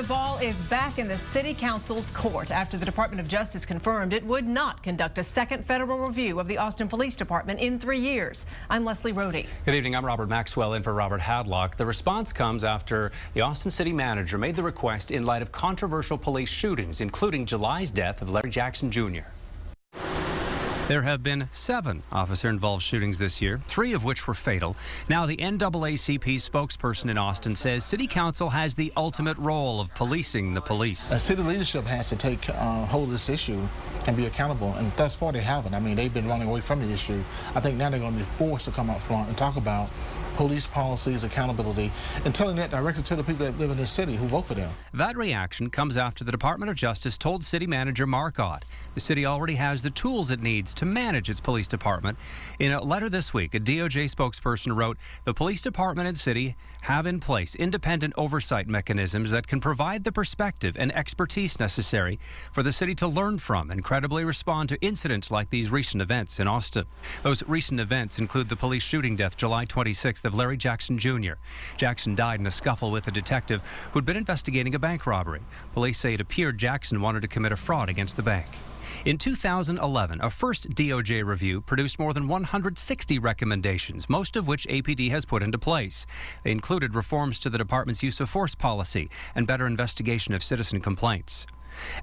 The ball is back in the City Council's court after the Department of Justice confirmed it would not conduct a second federal review of the Austin Police Department in 3 years. I'm Leslie Rohde. Good evening. I'm Robert Maxwell in for Robert Hadlock. The response comes after the Austin City manager made the request in light of controversial police shootings, including July's death of Larry Jackson Jr. There have been 7 officer-involved shootings this year, 3 of which were fatal. Now, the NAACP spokesperson in Austin says City Council has the ultimate role of policing the police. City leadership has to take hold of this issue and be accountable, and thus far they haven't. I mean, they've been running away from the issue. I think now they're going to be forced to come up front and talk about police policies, accountability, and telling that directly to the people that live in this city who vote for them. That reaction comes after the Department of Justice told City Manager Mark Ott the city already has the tools it needs to manage its police department. In a letter this week, a DOJ spokesperson wrote, "The police department and city have in place independent oversight mechanisms that can provide the perspective and expertise necessary for the city to learn from and credibly respond to incidents like these recent events in Austin." Those recent events include the police shooting death July 26th of Larry Jackson Jr. Jackson died in a scuffle with a detective who'd been investigating a bank robbery. Police say it appeared Jackson wanted to commit a fraud against the bank. In 2011, a first DOJ review produced more than 160 recommendations, most of which APD has put into place. They included reforms to the department's use of force policy and better investigation of citizen complaints.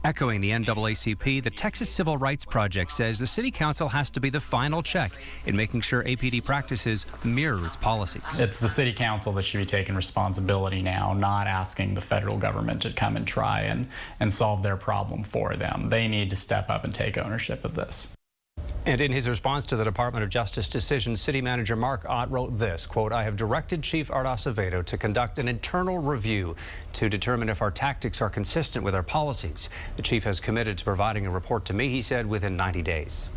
Echoing the NAACP, the Texas Civil Rights Project says the City Council has to be the final check in making sure APD practices mirror its policies. It's the City Council that should be taking responsibility now, not asking the federal government to come and try and solve their problem for them. They need to step up and take ownership of this. And in his response to the Department of Justice decision, City Manager Mark Ott wrote this, quote, "I have directed Chief Art Acevedo to conduct an internal review to determine if our tactics are consistent with our policies. The chief has committed to providing a report to me," he said, within 90 days.